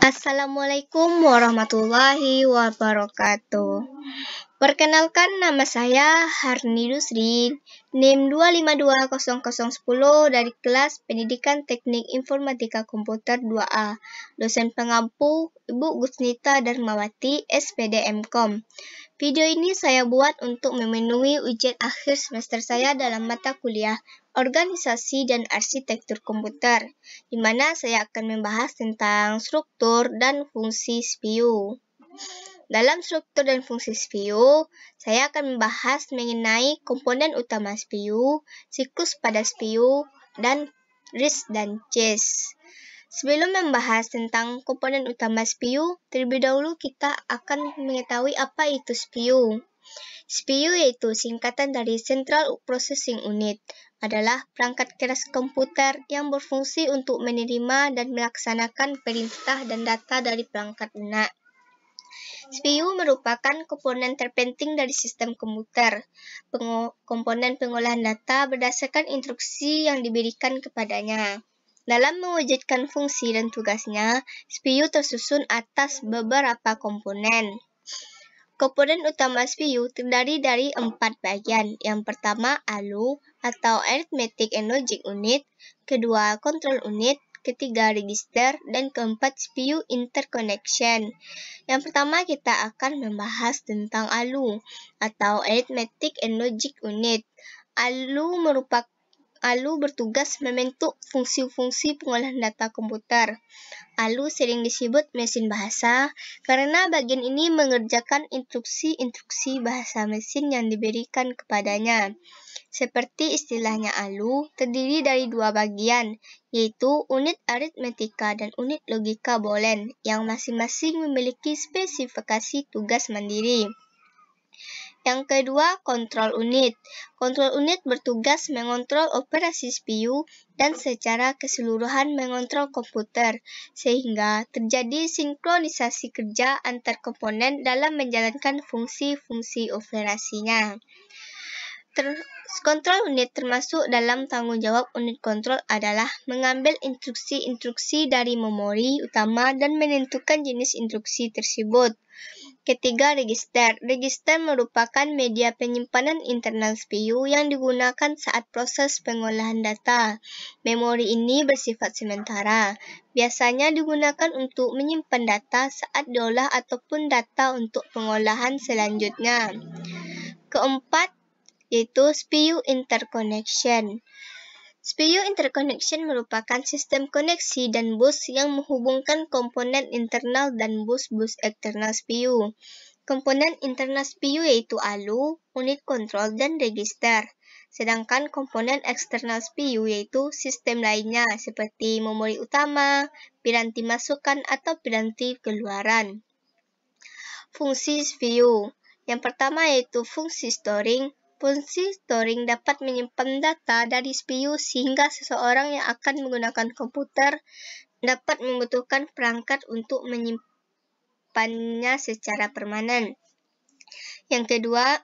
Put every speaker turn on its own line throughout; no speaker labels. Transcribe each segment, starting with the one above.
Assalamualaikum warahmatullahi wabarakatuh. Perkenalkan, nama saya Harni Dusrin, NIM 2520010 dari kelas Pendidikan Teknik Informatika Komputer 2A. Dosen pengampu Ibu Gusnita Darmawati, SPD MKom. Video ini saya buat untuk memenuhi ujian akhir semester saya dalam mata kuliah Organisasi dan Arsitektur Komputer, di mana saya akan membahas tentang struktur dan fungsi CPU. Dalam struktur dan fungsi CPU, saya akan membahas mengenai komponen utama CPU, siklus pada CPU, dan RISC dan CISC. Sebelum membahas tentang komponen utama CPU, terlebih dahulu kita akan mengetahui apa itu CPU. CPU yaitu singkatan dari Central Processing Unit, adalah perangkat keras komputer yang berfungsi untuk menerima dan melaksanakan perintah dan data dari perangkat lunak. CPU merupakan komponen terpenting dari sistem komputer. Komponen pengolahan data berdasarkan instruksi yang diberikan kepadanya. Dalam mewujudkan fungsi dan tugasnya, CPU tersusun atas beberapa komponen. Komponen utama CPU terdiri dari 4 bagian. Yang pertama, ALU atau Arithmetic and Logic Unit, kedua, Control Unit, ketiga, Register, dan keempat, CPU Interconnection. Yang pertama, kita akan membahas tentang ALU atau Arithmetic and Logic Unit. ALU bertugas membentuk fungsi-fungsi pengolahan data komputer. ALU sering disebut mesin bahasa karena bagian ini mengerjakan instruksi-instruksi bahasa mesin yang diberikan kepadanya. Seperti istilahnya ALU terdiri dari 2 bagian, yaitu unit aritmetika dan unit logika Boolean, yang masing-masing memiliki spesifikasi tugas mandiri. Yang kedua, kontrol unit. Kontrol unit bertugas mengontrol operasi CPU dan secara keseluruhan mengontrol komputer, sehingga terjadi sinkronisasi kerja antar komponen dalam menjalankan fungsi-fungsi operasinya. Kontrol unit termasuk dalam tanggung jawab unit kontrol adalah mengambil instruksi-instruksi dari memori utama dan menentukan jenis instruksi tersebut. Ketiga, register. Register merupakan media penyimpanan internal CPU yang digunakan saat proses pengolahan data. Memori ini bersifat sementara. Biasanya digunakan untuk menyimpan data saat diolah ataupun data untuk pengolahan selanjutnya. Keempat, yaitu CPU Interconnection. CPU Interconnection merupakan sistem koneksi dan bus yang menghubungkan komponen internal dan bus-bus eksternal CPU. Komponen internal CPU yaitu ALU, unit kontrol, dan register. Sedangkan komponen eksternal CPU yaitu sistem lainnya seperti memori utama, piranti masukan, atau piranti keluaran. Fungsi CPU. Yang pertama yaitu fungsi storing. Fungsi storing dapat menyimpan data dari CPU sehingga seseorang yang akan menggunakan komputer dapat membutuhkan perangkat untuk menyimpannya secara permanen. Yang kedua,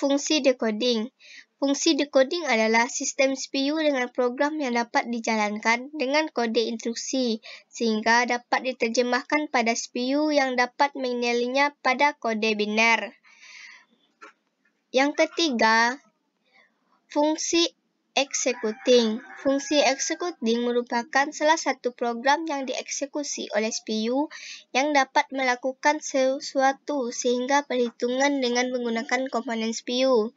fungsi decoding. Fungsi decoding adalah sistem CPU dengan program yang dapat dijalankan dengan kode instruksi sehingga dapat diterjemahkan pada CPU yang dapat mengenalinya pada kode biner. Yang ketiga, fungsi executing. Fungsi executing merupakan salah satu program yang dieksekusi oleh CPU yang dapat melakukan sesuatu sehingga perhitungan dengan menggunakan komponen CPU.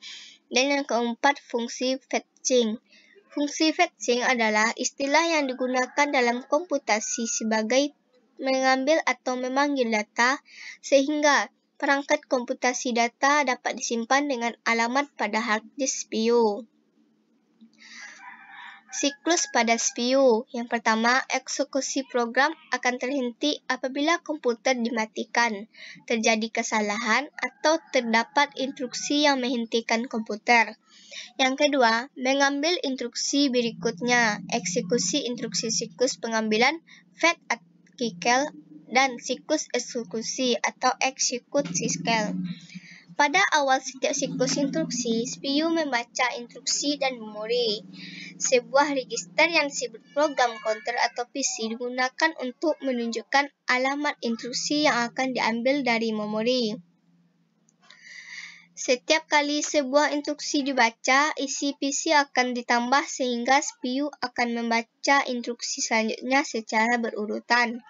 Dan yang keempat, fungsi fetching. Fungsi fetching adalah istilah yang digunakan dalam komputasi sebagai mengambil atau memanggil data sehingga perangkat komputasi data dapat disimpan dengan alamat pada hard disk CPU. Siklus pada CPU. Yang pertama, eksekusi program akan terhenti apabila komputer dimatikan, terjadi kesalahan, atau terdapat instruksi yang menghentikan komputer. Yang kedua, mengambil instruksi berikutnya, eksekusi instruksi siklus pengambilan fetch cycle dan siklus eksekusi atau execute cycle. Pada awal setiap siklus instruksi, CPU membaca instruksi dan memori. Sebuah register yang disebut program counter atau PC digunakan untuk menunjukkan alamat instruksi yang akan diambil dari memori. Setiap kali sebuah instruksi dibaca, isi PC akan ditambah sehingga CPU akan membaca instruksi selanjutnya secara berurutan.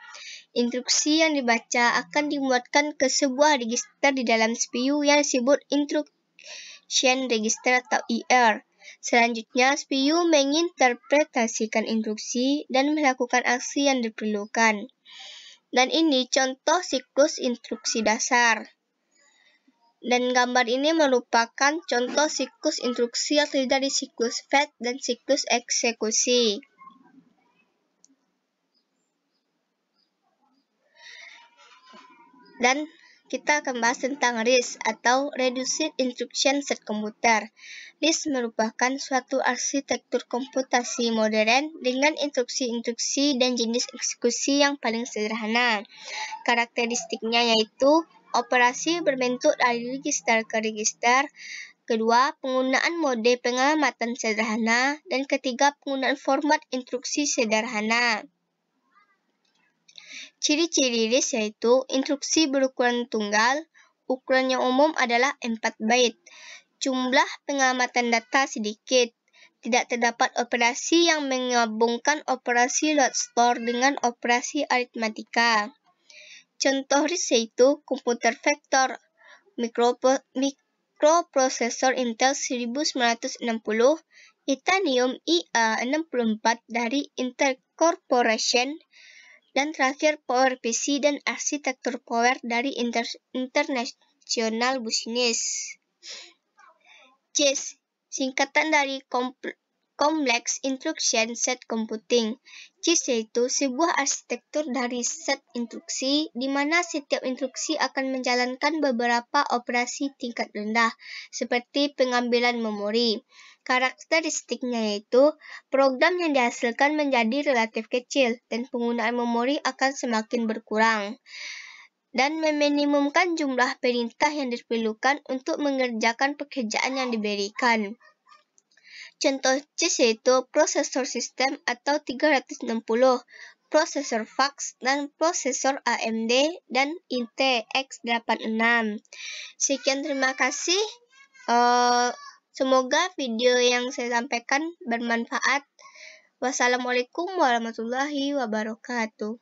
Instruksi yang dibaca akan dimuatkan ke sebuah register di dalam CPU yang disebut Instruction Register atau IR. Selanjutnya, CPU menginterpretasikan instruksi dan melakukan aksi yang diperlukan. Dan ini contoh siklus instruksi dasar. Dan gambar ini merupakan contoh siklus instruksi yang terdiri dari siklus fetch dan siklus eksekusi. Dan kita akan bahas tentang RISC atau Reduced Instruction Set Computer. RISC merupakan suatu arsitektur komputasi modern dengan instruksi-instruksi dan jenis eksekusi yang paling sederhana. Karakteristiknya yaitu operasi berbentuk dari register ke register, kedua, penggunaan mode pengamatan sederhana, dan ketiga, penggunaan format instruksi sederhana. Ciri-ciri RISC yaitu instruksi berukuran tunggal, ukuran yang umum adalah 4 byte, jumlah pengamatan data sedikit, tidak terdapat operasi yang menggabungkan operasi load store dengan operasi aritmatika. Contoh RISC yaitu komputer vektor, mikroprosesor Intel 1960, Itanium IA64 dari Intel Corporation, dan terakhir PowerPC dan arsitektur power dari International Business. CIS, singkatan dari Complex Instruction Set Computing. CIS yaitu sebuah arsitektur dari set instruksi di mana setiap instruksi akan menjalankan beberapa operasi tingkat rendah, seperti pengambilan memori. Karakteristiknya yaitu program yang dihasilkan menjadi relatif kecil dan penggunaan memori akan semakin berkurang, dan meminimumkan jumlah perintah yang diperlukan untuk mengerjakan pekerjaan yang diberikan. Contoh CIS yaitu prosesor sistem atau 360, prosesor fax, dan prosesor AMD dan Intel x86. Sekian, terima kasih. Semoga video yang saya sampaikan bermanfaat. Wassalamualaikum warahmatullahi wabarakatuh.